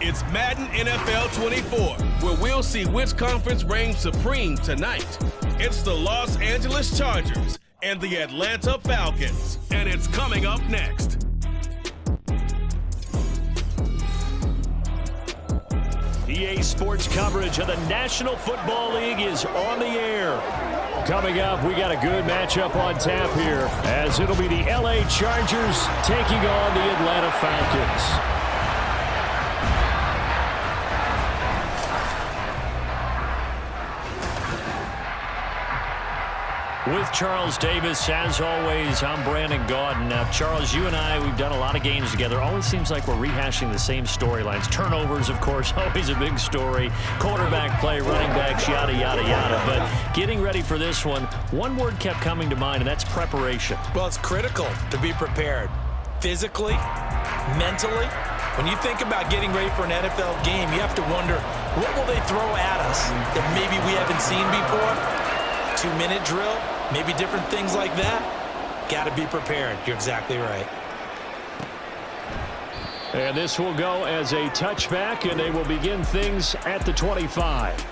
It's Madden NFL 24, where we'll see which conference reigns supreme tonight. It's the Los Angeles Chargers and the Atlanta Falcons, and it's coming up next. EA Sports coverage of the National Football League is on the air. Coming up, we got a good matchup on tap here, as it'll be the LA Chargers taking on the Atlanta Falcons. With Charles Davis, as always, I'm Brandon Gaudin. Now, Charles, you and I, we've done a lot of games together. Always seems like we're rehashing the same storylines. Turnovers, of course, always a big story. Quarterback play, running backs, yada, yada, yada. But getting ready for this one word kept coming to mind, and that's preparation. Well, it's critical to be prepared. Physically, mentally. When you think about getting ready for an NFL game, you have to wonder, what will they throw at us that maybe we haven't seen before? 2-minute drill, maybe different things like that. Got to be prepared. You're exactly right. And this will go as a touchback, and they will begin things at the 25.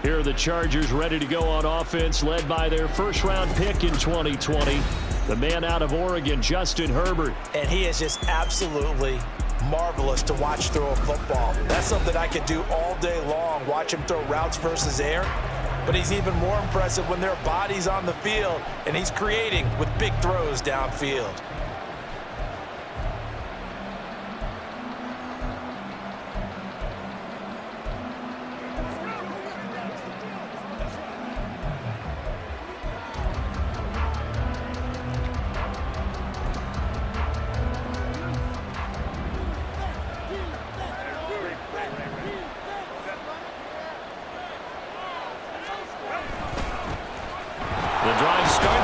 Here are the Chargers ready to go on offense, led by their first-round pick in 2020, the man out of Oregon, Justin Herbert. And he is just absolutely marvelous to watch throw a football. That's something I could do all day long, watch him throw routes versus air. But he's even more impressive when there are bodies on the field, and he's creating with big throws downfield.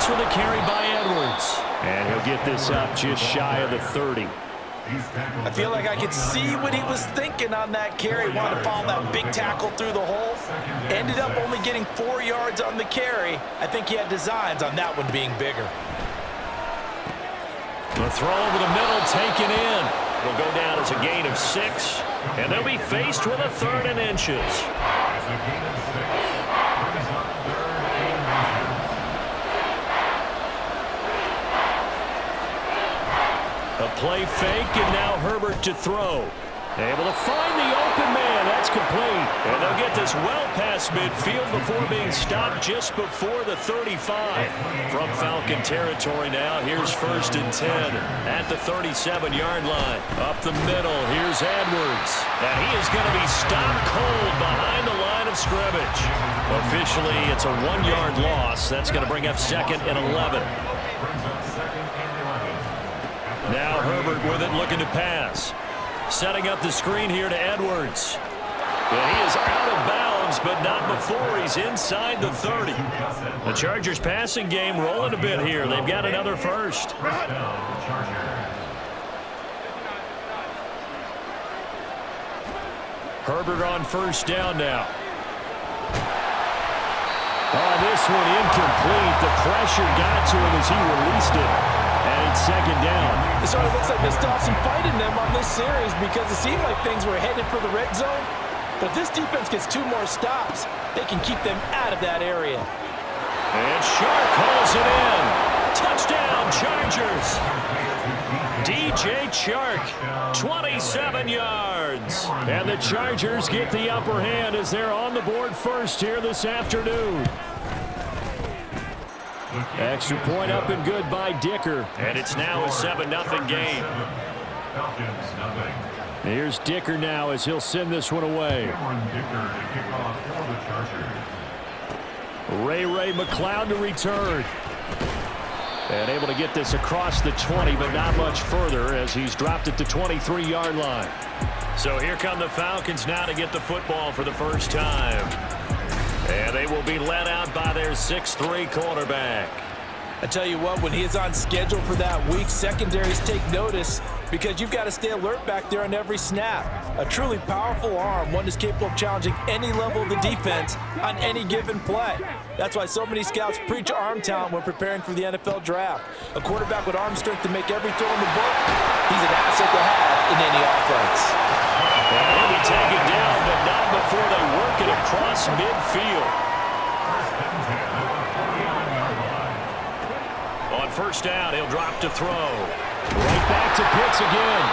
With a carry by Edwards. And he'll get this up just shy of the 30. I feel like I could see what he was thinking on that carry. Wanted to follow that big tackle through the hole. Ended up only getting 4 yards on the carry. I think he had designs on that one being bigger. The throw over the middle taken in. It'll go down as a gain of 6. And they'll be faced with a 3rd and inches. A play fake, and now Herbert to throw. Able to find the open man. That's complete. And they'll get this well past midfield before being stopped just before the 35. From Falcon territory now, here's 1st and 10 at the 37-yard line. Up the middle, here's Edwards. And he is going to be stopped cold behind the line of scrimmage. Officially, it's a 1-yard loss. That's going to bring up 2nd and 11. Now Herbert with it, looking to pass. Setting up the screen here to Edwards. And he is out of bounds, but not before he's inside the 30. The Chargers passing game rolling a bit here. They've got another first. Herbert on 1st down now. Oh, this one incomplete. The pressure got to him as he released it. And it's 2nd down. It sort of looks like they still have some fight in them on this series because it seemed like things were headed for the red zone. But if this defense gets 2 more stops, they can keep them out of that area. And Shark hauls it in. Touchdown, Chargers. DJ Chark, 27 yards. And the Chargers get the upper hand as they're on the board first here this afternoon. Extra point up and good by Dicker. And it's now a 7-0 game. Here's Dicker now as he'll send this one away. Ray McLeod to return. And able to get this across the 20, but not much further as he's dropped at the 23-yard line. So here come the Falcons now to get the football for the first time. And they will be led out by their 6'3" quarterback. I tell you what, when he is on schedule for that week, secondaries take notice because you've got to stay alert back there on every snap. A truly powerful arm, one that's capable of challenging any level of the defense on any given play. That's why so many scouts preach arm talent when preparing for the NFL draft. A quarterback with arm strength to make every throw in the book, he's an asset to have in any offense. And he'll be taken down, but not before they work it across midfield. On first down, he'll drop to throw. Right back to Pitts again.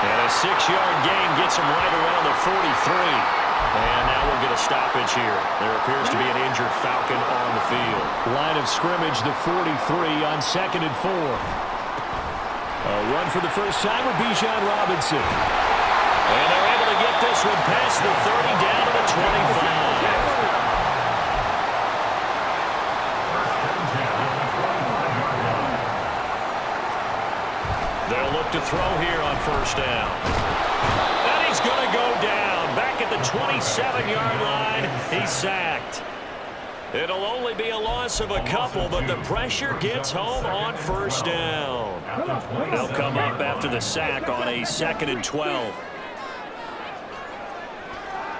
And a 6-yard gain gets him right around the 43. And now we'll get a stoppage here. There appears to be an injured Falcon on the field. Line of scrimmage, the 43 on 2nd and 4. A run for the first time with Bijan Robinson. And they're able to get this one past the 30 down to the 25. They'll look to throw here on first down. And he's going to go down. Back at the 27-yard line, he's sacked. It'll only be a loss of a couple, but the pressure gets home on first down. They'll come up after the sack on a 2nd and 12.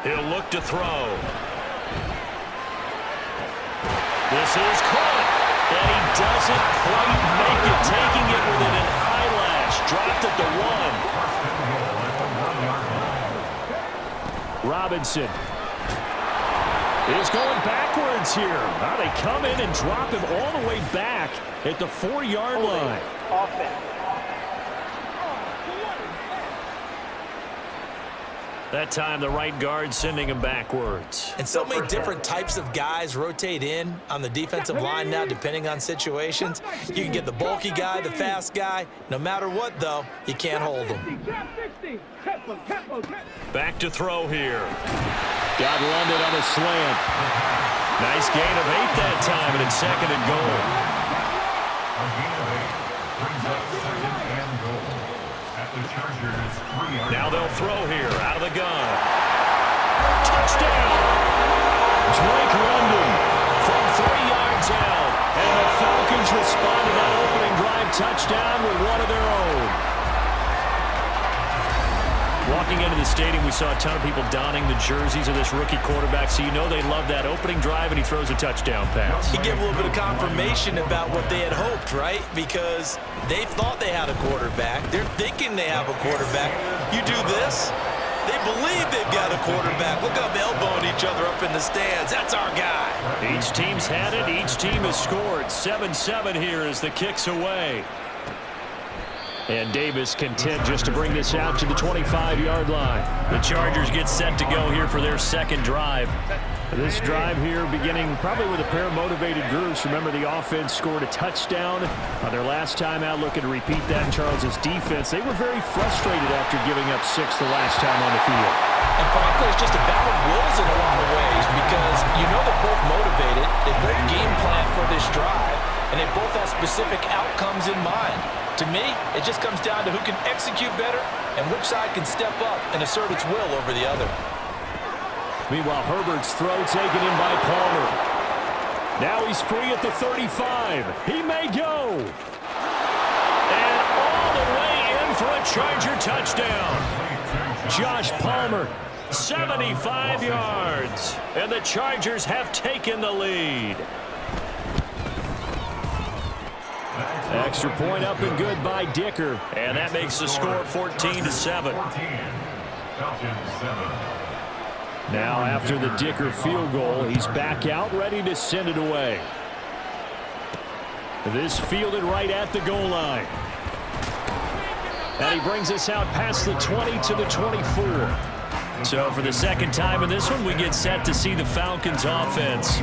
He'll look to throw. This is caught. And he doesn't quite make it, taking it within an eyelash. Dropped at the 1. Robinson is going backwards here. Now they come in and drop him all the way back at the 4-yard line. Offense. That time, the right guard sending him backwards. And so many different types of guys rotate in on the defensive line now, depending on situations. You can get the bulky guy, the fast guy. No matter what, though, you can't hold them. Back to throw here. Got London on a slant. Nice gain of 8 that time, and it's 2nd and goal. Now they'll throw here out of the gun. Touchdown! Drake London from 3 yards out. And the Falcons respond to that opening drive touchdown with one of their own. Walking into the stadium, we saw a ton of people donning the jerseys of this rookie quarterback, so you know they love that opening drive, and he throws a touchdown pass. He gave a little bit of confirmation about what they had hoped, right? Because they thought they had a quarterback. They're thinking they have a quarterback. You do this, they believe they've got a quarterback. Look up, elbowing each other up in the stands. That's our guy. Each team's had it. Each team has scored. 7-7 here as the kick's away. And Davis content just to bring this out to the 25-yard line. The Chargers get set to go here for their second drive. This drive here beginning probably with a pair of motivated groups. Remember, the offense scored a touchdown on their last time out, looking to repeat that in Charles' defense. They were very frustrated after giving up 6 the last time on the field. And frankly, it's just a battle of wills in a lot of ways because you know they're both motivated. They both game plan for this drive, and they both have specific outcomes in mind. To me, it just comes down to who can execute better and which side can step up and assert its will over the other. Meanwhile, Herbert's throw taken in by Palmer. Now he's free at the 35. He may go. And all the way in for a Charger touchdown. Josh Palmer, 75 yards. And the Chargers have taken the lead. Extra point up and good by Dicker. And that makes the score 14-7. Now after the Dicker field goal, he's back out, ready to send it away. This fielded right at the goal line. And he brings us out past the 20 to the 24. So for the second time in this one, we get set to see the Falcons offense.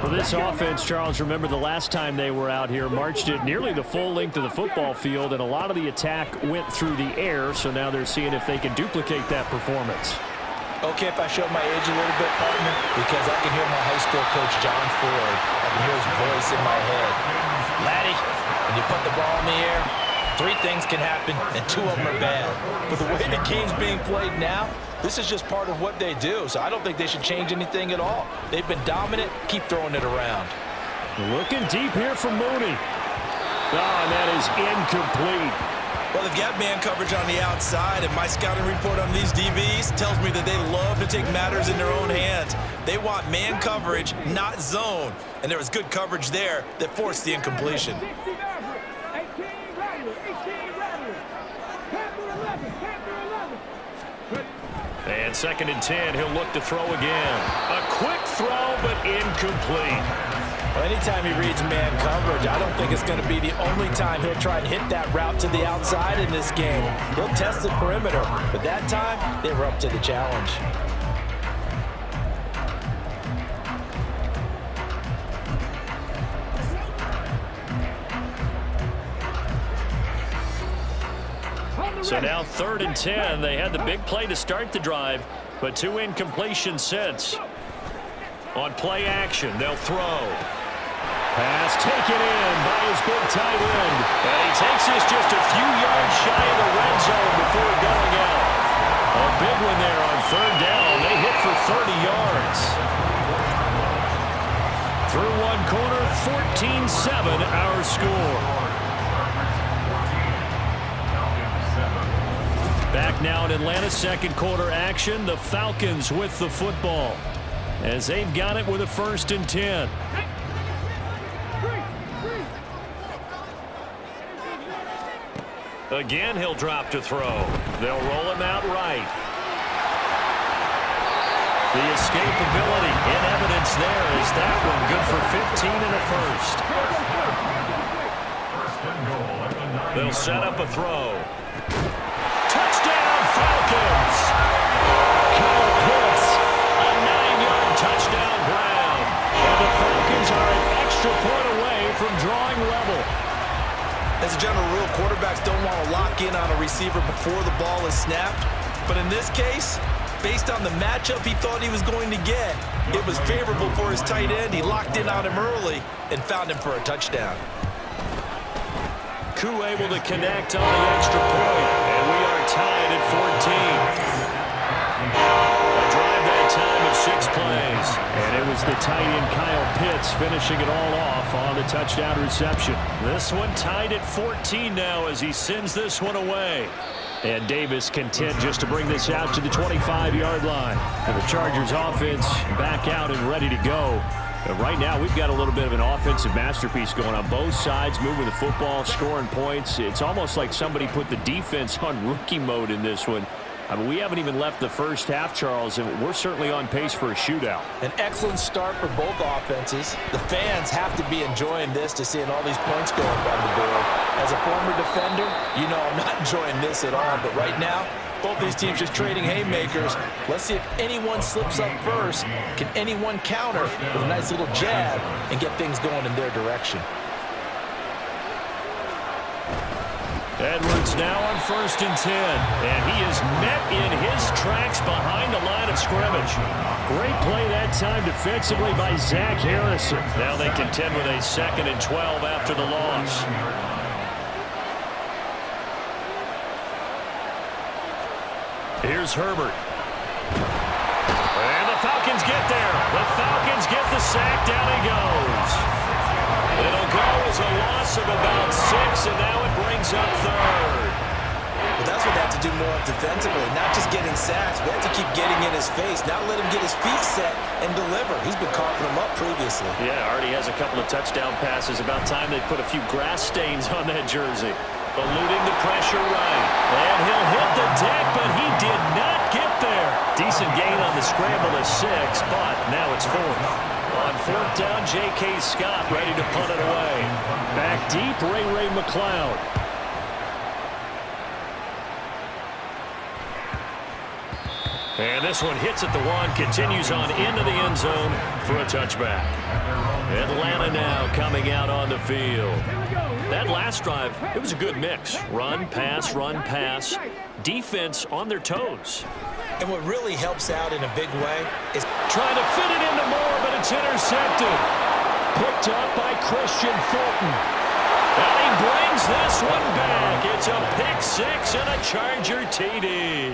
For this offense, Charles, remember the last time they were out here, marched it nearly the full length of the football field, and a lot of the attack went through the air, so now they're seeing if they can duplicate that performance. Okay, if I show my age a little bit, partner, because I can hear my high school coach, John Ford. I can hear his voice in my head. Laddie, when you put the ball in the air, 3 things can happen, and 2 of them are bad. But the way the game's being played now, this is just part of what they do, so I don't think they should change anything at all. They've been dominant. Keep throwing it around. Looking deep here for Mooney. Oh, and that is incomplete. Well, they've got man coverage on the outside, and my scouting report on these DBs tells me that they love to take matters in their own hands. They want man coverage, not zone. And there was good coverage there that forced the incompletion. And 2nd and 10, he'll look to throw again. A quick throw, but incomplete. Well, anytime he reads man coverage, I don't think it's going to be the only time he'll try and hit that route to the outside in this game. He'll test the perimeter, but that time, they were up to the challenge. So now 3rd and 10. They had the big play to start the drive, but 2 incompletions since. On play action, they'll throw. Pass taken in by his big tight end. And he takes this just a few yards shy of the red zone before going out. A big one there on 3rd down. They hit for 30 yards. Through one quarter, 14-7 our score. Back now in Atlanta's 2nd quarter action. The Falcons with the football as they've got it with a 1st and 10. Again, he'll drop to throw. They'll roll him out right. The escapability in evidence there is that one good for 15 and a 1st. They'll set up a throw. Touchdown, Falcons! Kyle Pitts, a 9-yard touchdown ground. And the Falcons are an extra point away from drawing level. As a general rule, quarterbacks don't want to lock in on a receiver before the ball is snapped. But in this case, based on the matchup he thought he was going to get, it was favorable for his tight end. He locked in on him early and found him for a touchdown. Koo able to connect on the extra point, and we are tied at 14. A drive that time of 6 plays. And it was the tight end Kyle Pitts finishing it all off on the touchdown reception. This one tied at 14 now as he sends this one away. And Davis content just to bring this out to the 25-yard line. And the Chargers offense back out and ready to go. And right now, we've got a little bit of an offensive masterpiece going on both sides, moving the football, scoring points. It's almost like somebody put the defense on rookie mode in this one. I mean, we haven't even left the first half, Charles, and we're certainly on pace for a shootout. An excellent start for both offenses. The fans have to be enjoying this to seeing all these points going on the board. As a former defender, you know I'm not enjoying this at all. But right now, both these teams just trading haymakers. Let's see if anyone slips up first. Can anyone counter with a nice little jab and get things going in their direction? Edwards now on 1st and 10. And he is met in his tracks behind the line of scrimmage. Great play that time defensively by Zach Harrison. Now they contend with a 2nd and 12 after the loss. Here's Herbert. And the Falcons get there. The Falcons get the sack. Down he goes. It'll go as a loss of about 6, and now it brings up 3rd. Well, that's what they have to do more defensively, not just getting sacks. We have to keep getting in his face, not let him get his feet set and deliver. He's been coughing them up previously. Yeah, already has a couple of touchdown passes. About time they put a few grass stains on that jersey. Eluding the pressure right. And he'll hit the deck, but he did not get there. Decent gain on the scramble to 6, but now it's 4th. On 4th down, J.K. Scott ready to punt it away. Back deep, Ray McLeod. And this one hits at the 1, continues on into the end zone for a touchback. Atlanta now coming out on the field. That last drive, it was a good mix. Run, pass, defense on their toes. And what really helps out in a big way is trying to fit it into Moore, but it's intercepted. Picked up by Christian Fulton. And he brings this one back. It's a pick 6 and a Charger TD.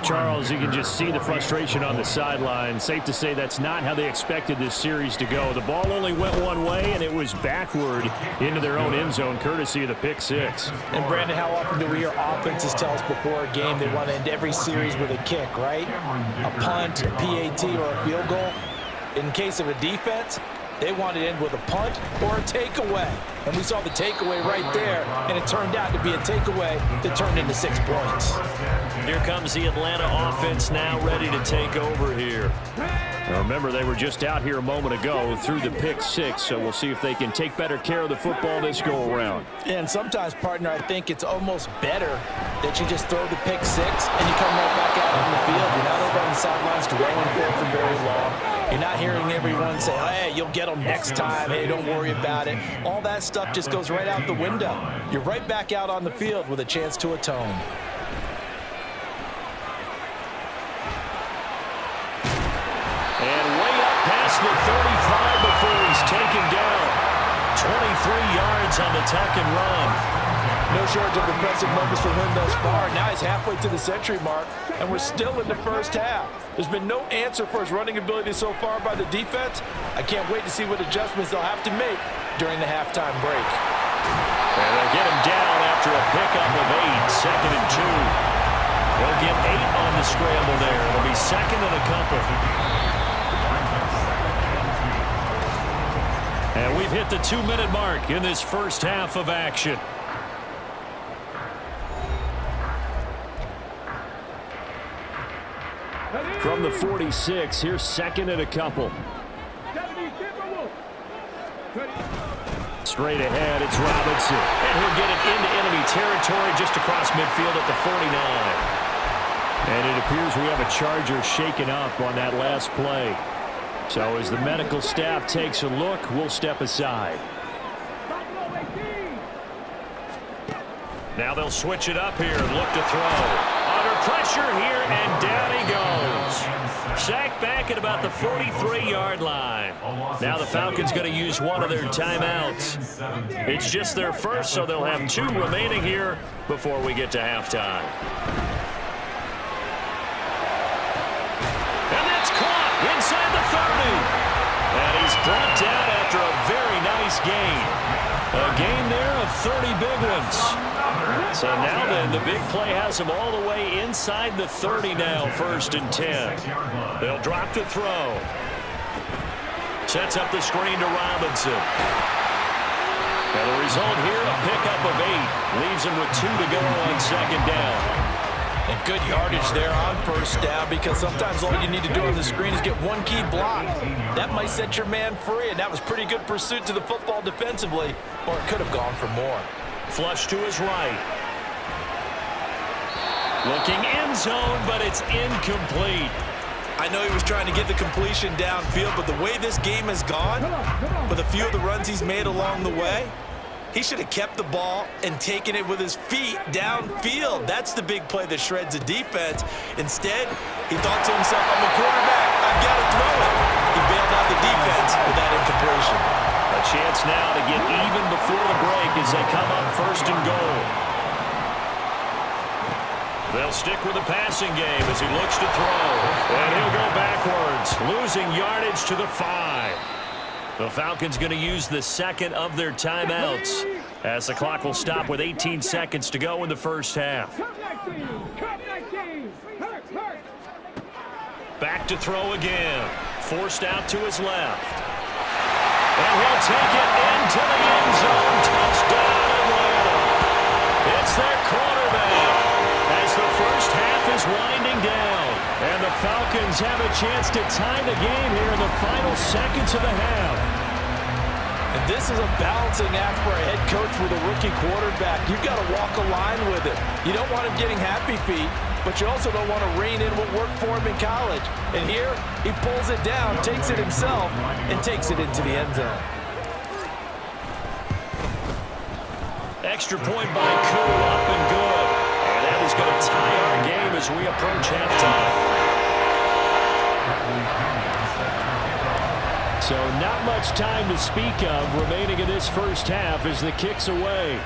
Charles, you can just see the frustration on the sideline. Safe to say that's not how they expected this series to go. The ball only went one way, and it was backward into their own end zone, courtesy of the pick six. And, Brandon, how often do we hear offenses tell us before a game they want to end every series with a kick, right? A punt, a PAT, or a field goal. In case of a defense, they want to end with a punt or a takeaway. And we saw the takeaway right there, and it turned out to be a takeaway that turned into 6 points. Here comes the Atlanta offense now ready to take over here. Now remember, they were just out here a moment ago through the pick six, so we'll see if they can take better care of the football this go-around. And sometimes, partner, I think it's almost better that you just throw the pick six and you come right back out on the field. You're not over on the sidelines dwelling for very long. You're not hearing everyone say, hey, you'll get them next time. Hey, don't worry about it. All that stuff just goes right out the window. You're right back out on the field with a chance to atone. And way up past the 35 before he's taken down. 23 yards on the tuck and run. No shortage of impressive moments for him thus far. Now he's halfway to the century mark, and we're still in the first half. There's been no answer for his running ability so far by the defense. I can't wait to see what adjustments they'll have to make during the halftime break. And they'll get him down after a pickup of 8, 2nd and 2. They'll get 8 on the scramble there. It'll be 2nd and a couple. And we've hit the 2-minute mark in this first half of action. From the 46, here's 2nd and a couple. Straight ahead, it's Robinson. And he'll get it into enemy territory just across midfield at the 49. And it appears we have a Charger shaken up on that last play. So as the medical staff takes a look, we'll step aside. Now they'll switch it up here and look to throw. Under pressure here, and down he goes. Sacked back at about the 43-yard line. Now the Falcons going to use one of their timeouts. It's just their first, so they'll have 2 remaining here before we get to halftime. And that's caught inside the 30. And he's brought down after a very nice gain. A gain there of 30 big ones. So now then, the big play has him all the way inside the 30 now, 1st and 10. They'll drop to throw. Sets up the screen to Robinson. And the result here, a pickup of 8. Leaves him with 2 to go on 2nd down. And good yardage there on 1st down, because sometimes all you need to do on the screen is get one key block. That might set your man free, and that was pretty good pursuit to the football defensively, or it could have gone for more. Flush to his right. Looking end zone, but it's incomplete. I know he was trying to get the completion downfield, but the way this game has gone, with a few of the runs he's made along the way, he should have kept the ball and taken it with his feet downfield. That's the big play that shreds a defense. Instead, he thought to himself, I'm a quarterback, I've got to throw it. He bailed out the defense with that incompletion. A chance now to get even before the break as they come up 1st and goal. They'll stick with the passing game as he looks to throw. And he'll go backwards, losing yardage to the 5. The Falcons going to use the 2nd of their timeouts as the clock will stop with 18 seconds to go in the first half. Back to throw again. Forced out to his left. And he'll take it into the end zone. Touchdown, Atlanta. It's their quarterback as the first half is winding down. And the Falcons have a chance to tie the game here in the final seconds of the half. And this is a balancing act for a head coach with a rookie quarterback. You've got to walk a line with it. You don't want him getting happy feet, but you also don't want to rein in what worked for him in college. And here, he pulls it down, takes it himself, and takes it into the end zone. Extra point by Koo, up and good. And that is going to tie our game as we approach halftime. So not much time to speak of remaining in this first half as the kick's away.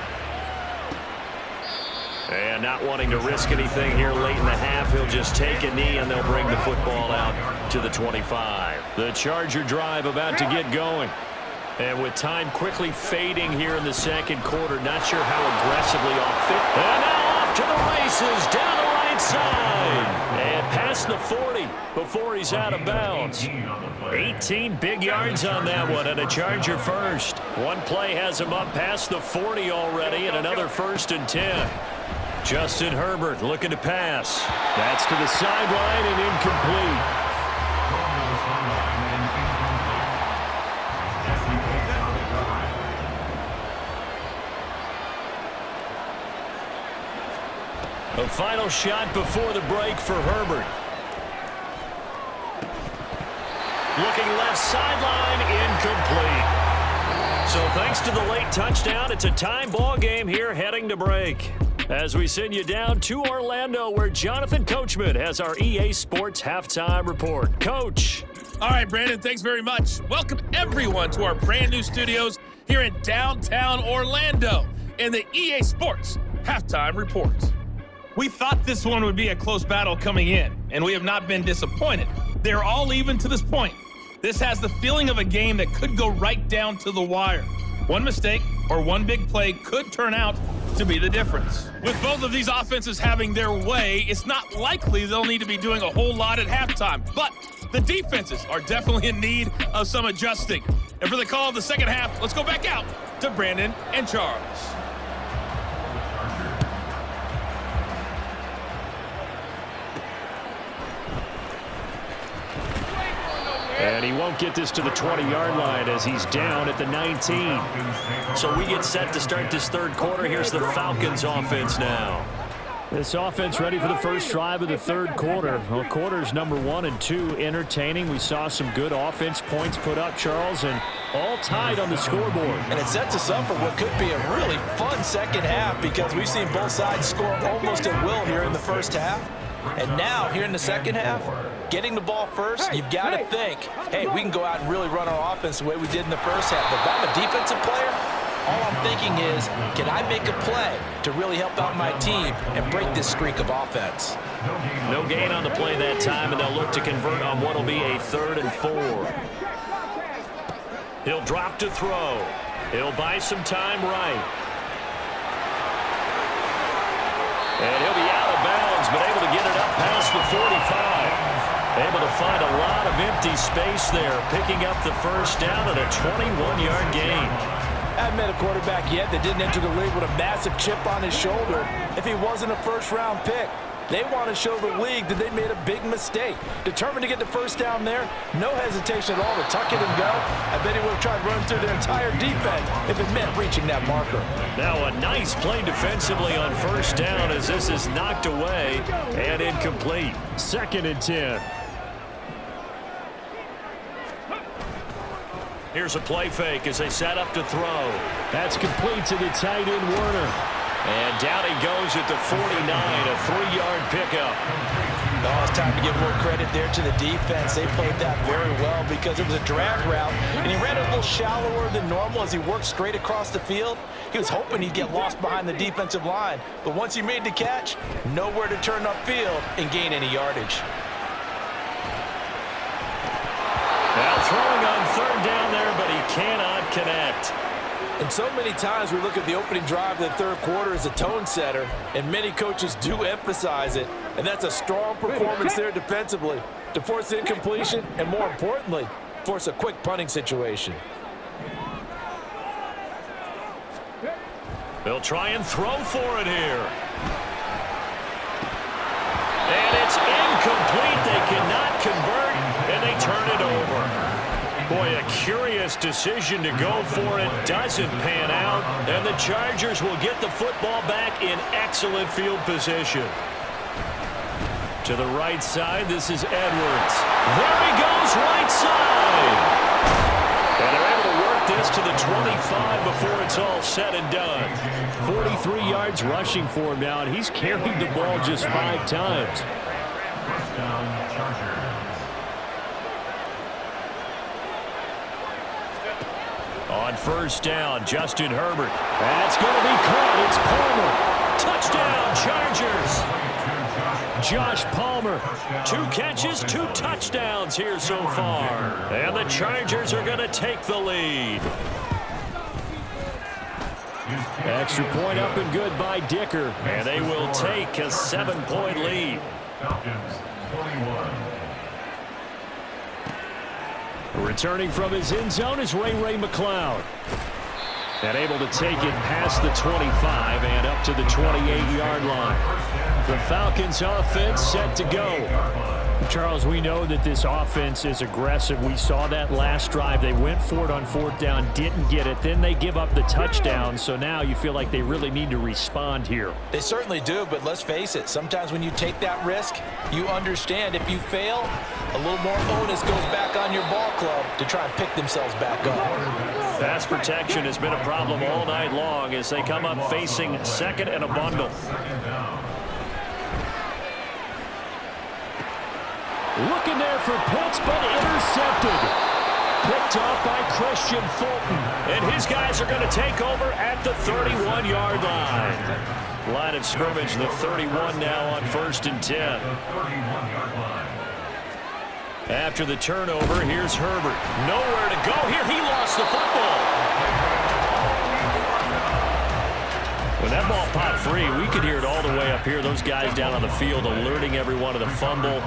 And not wanting to risk anything here late in the half, he'll just take a knee and they'll bring the football out to the 25. The Charger drive about to get going. And with time quickly fading here in the second quarter, not sure how aggressively off it. And now off to the races down the right side. And past the 40 before he's out of bounds. 18 big yards on that one and a Charger first. One play has him up past the 40 already and another 1st and 10. Justin Herbert looking to pass. That's to the sideline and incomplete. A final shot before the break for Herbert. Looking left sideline, incomplete. So thanks to the late touchdown, it's a tie ball game here heading to break. As we send you down to Orlando, where Jonathan Coachman has our EA Sports Halftime Report. Coach. All right, Brandon, thanks very much. Welcome, everyone, to our brand new studios here in downtown Orlando in the EA Sports Halftime Report. We thought this one would be a close battle coming in, and we have not been disappointed. They're all even to this point. This has the feeling of a game that could go right down to the wire. One mistake or one big play could turn out to be the difference. With both of these offenses having their way, it's not likely they'll need to be doing a whole lot at halftime, but the defenses are definitely in need of some adjusting. And for the call of the second half, let's go back out to Brandon and Charles. And he won't get this to the 20-yard line as he's down at the 19. So we get set to start this third quarter. Here's the Falcons offense now. This offense ready for the first drive of the third quarter. Well, quarters number 1 and 2 entertaining. We saw some good offense points put up, Charles, and all tied on the scoreboard. And it sets us up for what could be a really fun second half because we've seen both sides score almost at will here in the first half. And now, here in the second half, getting the ball first, you've got to think, hey, we can go out and really run our offense the way we did in the first half. But if I'm a defensive player, all I'm thinking is, can I make a play to really help out my team and break this streak of offense? No gain on the play that time, and they'll look to convert on what will be a 3rd and 4. He'll drop to throw. He'll buy some time right. And he'll be out of bounds, but able to get it up past the 45. Able to find a lot of empty space there, picking up the first down and a 21-yard gain. I haven't met a quarterback yet that didn't enter the league with a massive chip on his shoulder if he wasn't a first-round pick. They want to show the league that they made a big mistake. Determined to get the first down there, no hesitation at all to tuck it and go. I bet he would have tried running through their entire defense if it meant reaching that marker. Now a nice play defensively on first down as this is knocked away and incomplete. 2nd and 10. Here's a play fake as they set up to throw. That's complete to the tight end, Werner. And down he goes at the 49, a 3-yard pickup. Oh, it's time to give more credit there to the defense. They played that very well because it was a drag route, and he ran it a little shallower than normal as he worked straight across the field. He was hoping he'd get lost behind the defensive line, but once he made the catch, nowhere to turn upfield and gain any yardage. Now throwing on 3rd down there, but he cannot connect. And so many times we look at the opening drive of the third quarter as a tone setter, and many coaches do emphasize it, and that's a strong performance there defensively to force incompletion and, more importantly, force a quick punting situation. They'll try and throw for it here. And it's incomplete. They cannot convert, and they turn it over. Boy, a curious decision to go for it. Doesn't pan out, and the Chargers will get the football back in excellent field position. To the right side, this is Edwards. There he goes, right side. And they're able to work this to the 25 before it's all said and done. 43 yards rushing for him now, and he's carried the ball just 5 times. On first down, Justin Herbert. That's going to be caught. It's Palmer. Touchdown, 2 catches, 2 touchdowns here so far. And the Chargers are going to take the lead. Extra point up and good by Dicker. And they will take a 7-point lead. Falcons 21. Returning from his end zone is Ray McCloud. And able to take it past the 25 and up to the 28-yard line. The Falcons offense set to go. Charles, we know that this offense is aggressive. We saw that last drive. They went for it on 4th down, didn't get it. Then they give up the touchdown. So now you feel like they really need to respond here. They certainly do, but let's face it. Sometimes when you take that risk, you understand if you fail, a little more onus goes back on your ball club to try and pick themselves back up. Pass protection has been a problem all night long as they come up facing 2nd and a bundle. Looking there for Pitts, but intercepted. Picked off by Christian Fulton. And his guys are going to take over at the 31-yard line. Line of scrimmage, the 31 now on 1st and 10. After the turnover, here's Herbert. Nowhere to go here. He lost the football. When that ball popped free, we could hear it all the way up here. Those guys down on the field alerting everyone of the fumble.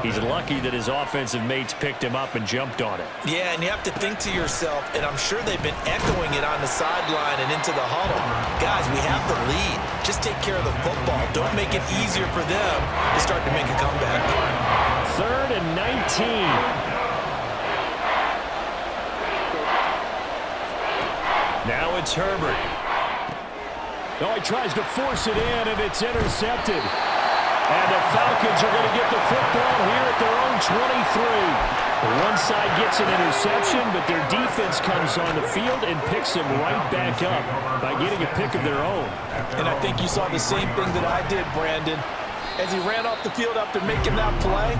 He's lucky that his offensive mates picked him up and jumped on it. Yeah, and you have to think to yourself, and I'm sure they've been echoing it on the sideline and into the huddle. Guys, we have the lead. Just take care of the football. Don't make it easier for them to start to make a comeback. 3rd and 19. Now it's Herbert. Oh, he tries to force it in, and it's intercepted. And the Falcons are going to get the football here at their own 23. One side gets an interception, but their defense comes on the field and picks them right back up by getting a pick of their own. And I think you saw the same thing that I did, Brandon. As he ran off the field after making that play,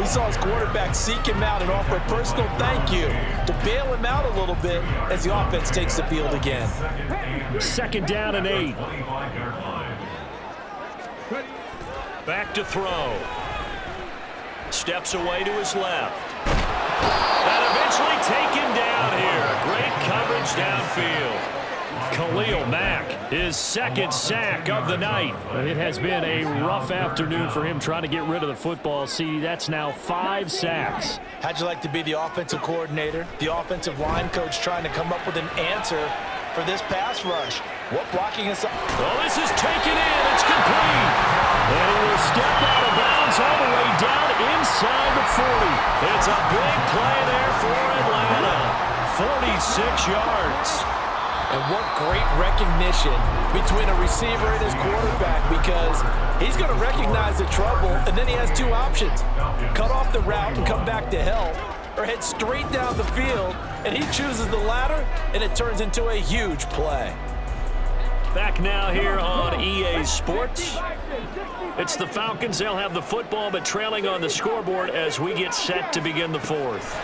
we saw his quarterback seek him out and offer a personal thank you to bail him out a little bit as the offense takes the field again. 2nd down and 8. Back to throw. Steps away to his left. And eventually taken down here. Great coverage downfield. Khalil Mack, his 2nd sack of the night. It has been a rough afternoon for him trying to get rid of the football. See, that's now 5 sacks. How'd you like to be the offensive coordinator, the offensive line coach trying to come up with an answer for this pass rush? What blocking is... Well, this is taken in. It's complete. And he will step out of bounds all the way down inside the 40. It's a big play there for Atlanta. 46 yards. And what great recognition between a receiver and his quarterback, because he's going to recognize the trouble, and then he has 2 options. Cut off the route and come back to help, or head straight down the field, and he chooses the latter, and it turns into a huge play. Back now here on EA Sports. It's the Falcons. They'll have the football, but trailing on the scoreboard as we get set to begin the 4th.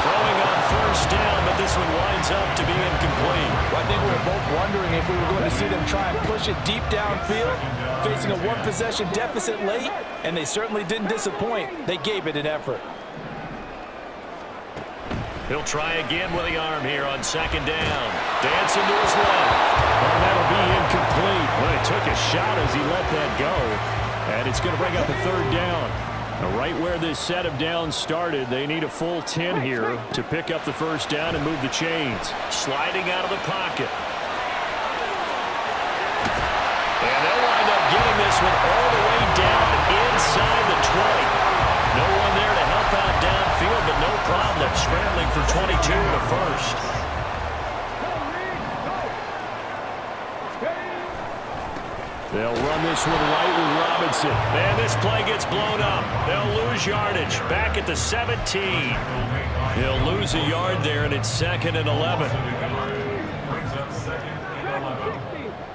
Throwing on 1st down, but this one winds up to be incomplete. Well, I think we were both wondering if we were going to see them try and push it deep downfield, facing a 1-possession deficit late, and they certainly didn't disappoint. They gave it an effort. He'll try again with the arm here on 2nd down. Dancing to his left. And that'll be incomplete. But it took a shot as he let that go. And it's going to bring up a 3rd down. Right where this set of downs started, they need a full 10 here to pick up the 1st down and move the chains. Sliding out of the pocket. And they'll wind up getting this one all the way down inside the 20. No one there to help out downfield, but no problem. Scrambling for 22 in the 1st. They'll run this one right with Robinson. And this play gets blown up. They'll lose yardage. Back at the 17. He'll lose a yard there, and it's 2nd and 11. Brings up 2nd and 11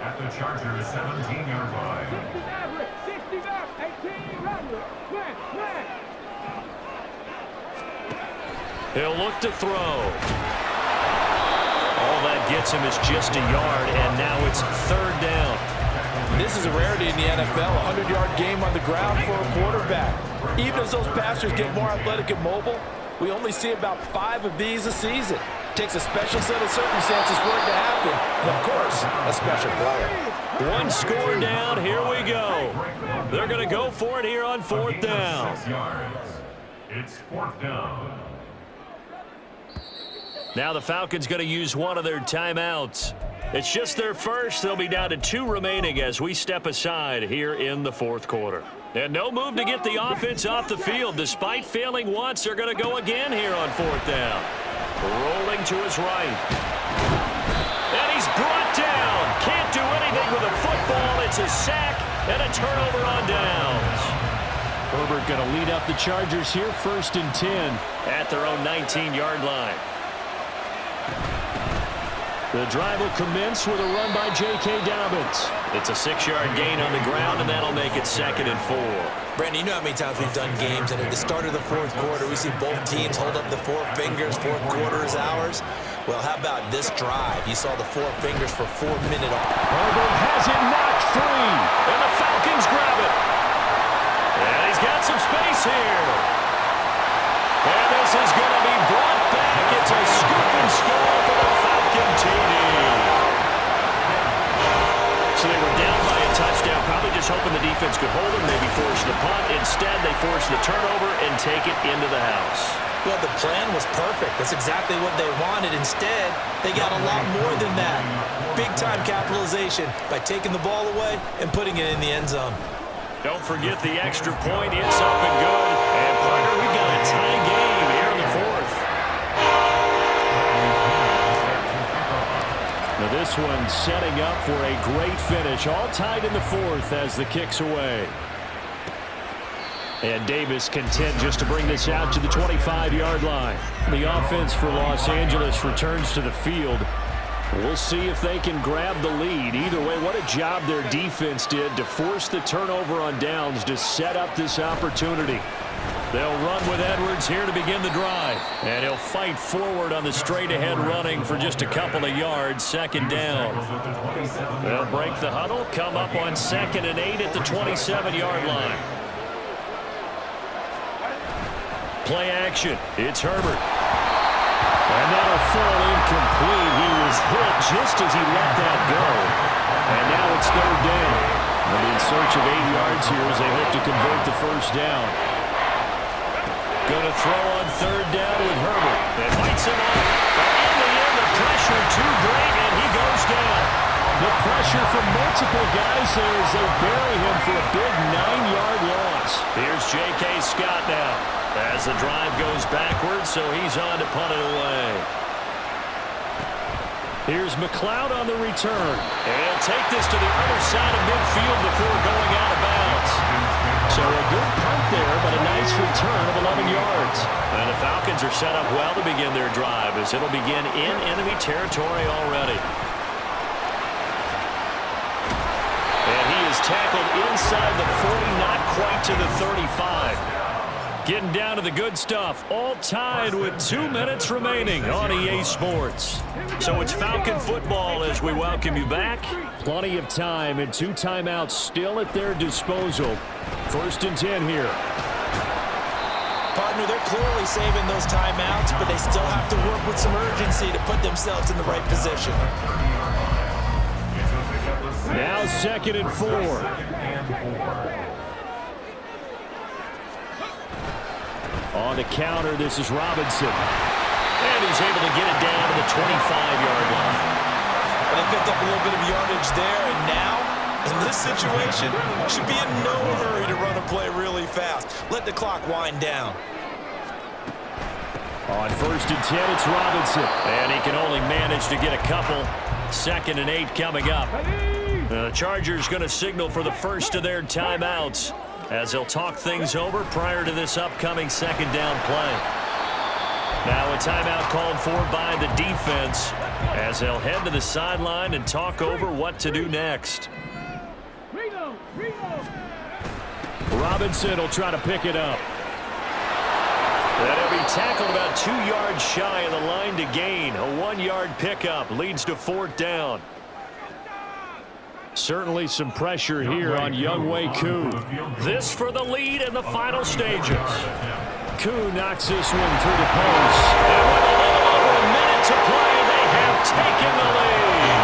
at the Chargers' 17-yard line. He'll look to throw. All that gets him is just a yard, and now it's 3rd down. This is a rarity in the NFL, a 100-yard game on the ground for a quarterback. Even as those passers get more athletic and mobile, we only see about 5 of these a season. It takes a special set of circumstances for it to happen, and of course, a special player. One score down, here we go. They're going to go for it here on 4th down. 6 yards. It's 4th down. Now the Falcons going to use one of their timeouts. It's just their first. They'll be down to 2 remaining as we step aside here in the 4th quarter. And no move to get the offense off the field. Despite failing once, they're going to go again here on 4th down. Rolling to his right. And he's brought down. Can't do anything with a football. It's a sack and a turnover on downs. Herbert going to lead up the Chargers here, 1st and 10 at their own 19-yard line. The drive will commence with a run by J.K. Dobbins. It's a 6-yard gain on the ground, and that'll make it 2nd and 4. Brandon, you know how many times we've done games, and at the start of the 4th quarter, we see both teams hold up the 4 fingers, 4th quarter is ours. Well, how about this drive? You saw the 4 fingers for 4-minute off. Herbert has it knocked free, and the Falcons grab it. And he's got some space here. And this is going to be brought back. It's a scoop and score for the Falcon TD. So they were down by a touchdown, probably just hoping the defense could hold them, maybe force the punt. Instead, they force the turnover and take it into the house. Well, the plan was perfect. That's exactly what they wanted. Instead, they got a lot more than that. Big-time capitalization by taking the ball away and putting it in the end zone. Don't forget the extra point. It's up and good. And, partner, we got a tie game here in the 4th. Now this one setting up for a great finish. All tied in the 4th as the kick's away. And Davis content just to bring this out to the 25-yard line. The offense for Los Angeles returns to the field. We'll see if they can grab the lead. Either way, what a job their defense did to force the turnover on downs to set up this opportunity. They'll run with Edwards here to begin the drive. And he'll fight forward on the straight-ahead running for just a couple of yards, 2nd down. They'll break the huddle, come up on 2nd and 8 at the 27-yard line. Play action. It's Herbert. And that'll fall incomplete. He was hit just as he let that go. And now it's 3rd down. They'll be in search of 8 yards here as they hope to convert the 1st down. Going to throw on 3rd down with Herbert. It fights him off. But in the end, the pressure too great, and he goes down. The pressure from multiple guys there as they bury him for a big 9-yard loss. Here's J.K. Scott now as the drive goes backwards, so he's on to punt it away. Here's McLeod on the return. And he'll take this to the other side of midfield before going out of bounds. So a good punt there, but a nice return of 11 yards. And the Falcons are set up well to begin their drive as it'll begin in enemy territory already. And he is tackled inside the 40, not quite to the 35. Getting down to the good stuff, all tied with 2 minutes remaining on EA Sports. So it's Falcon football as we welcome you back. Plenty of time and 2 timeouts still at their disposal. 1st and 10 here. Partner, they're clearly saving those timeouts, but they still have to work with some urgency to put themselves in the right position. Now 2nd and 4. On the counter, this is Robinson. And he's able to get it down to the 25-yard line. Well, they picked up a little bit of yardage there, and now, in this situation, should be in no hurry to run a play really fast. Let the clock wind down. On 1st and 10, it's Robinson. And he can only manage to get a couple. 2nd and 8 coming up. The Chargers going to signal for the first of their timeouts as they'll talk things over prior to this upcoming 2nd down play. Now a timeout called for by the defense as they'll head to the sideline and talk over what to do next. Robinson will try to pick it up. That'll be tackled about 2 yards shy of the line to gain. A 1-yard pickup leads to 4th down. Certainly some pressure here on Young Wei Koo. This for the lead in the final stages. Koo knocks this one through the post. And with a little over a minute to play, they have taken the lead.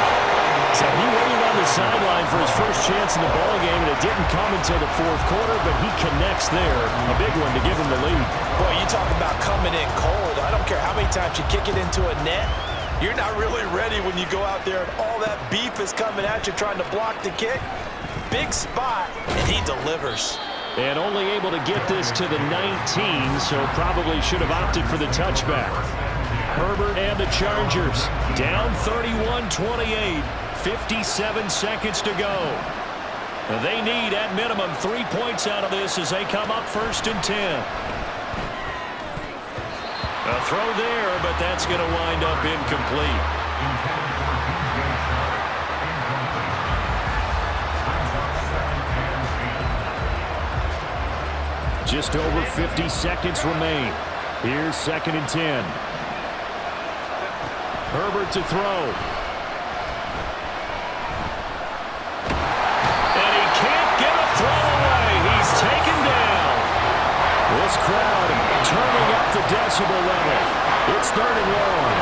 So he waited on the sideline for his first chance in the ballgame, and it didn't come until the fourth quarter, but he connects there. A big one to give him the lead. Boy, you talk about coming in cold. I don't care how many times you kick it into a net. You're not really ready when you go out there and all that beef is coming at you trying to block the kick. Big spot, and he delivers. And only able to get this to the 19, so probably should have opted for the touchback. Herbert and the Chargers down 31-28. 57 seconds to go. They need, at minimum, 3 points out of this as they come up 1st and 10. A throw there, but that's going to wind up incomplete. Just over 50 seconds remain. Here's 2nd and 10. Herbert to throw. This crowd turning up the decibel level. It's 3rd and long.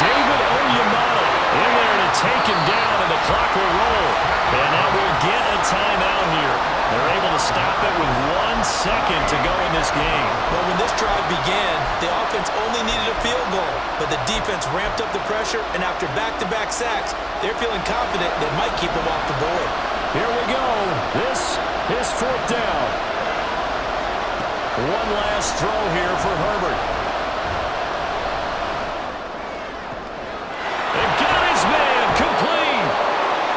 David Onyemata in there to take him down, and the clock will roll. And that will get a timeout here. They're able to stop it with 1 second to go in this game. Well, when this drive began, the offense only needed a field goal, but the defense ramped up the pressure, and after back-to-back sacks, they're feeling confident they might keep them off the board. Here we go. This is 4th down. One last throw here for Herbert. And got his man complete.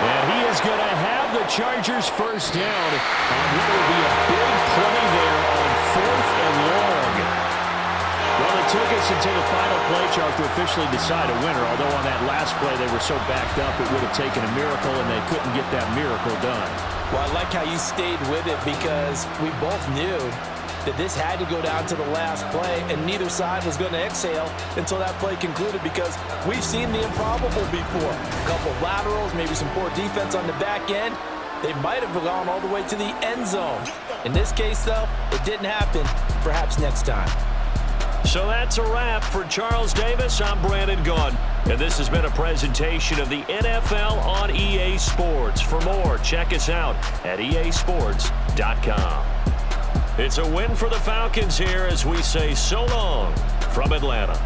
And he is going to have the Chargers first down on what will be a big play there on 4th and long. Well, it took us until the final play, Charles, to officially decide a winner, although on that last play they were so backed up it would have taken a miracle, and they couldn't get that miracle done. Well, I like how you stayed with it because we both knew that this had to go down to the last play, and neither side was going to exhale until that play concluded because we've seen the improbable before. A couple of laterals, maybe some poor defense on the back end. They might have gone all the way to the end zone. In this case, though, it didn't happen. Perhaps next time. So that's a wrap for Charles Davis. I'm Brandon Gaudin, and this has been a presentation of the NFL on EA Sports. For more, check us out at easports.com. It's a win for the Falcons here as we say so long from Atlanta.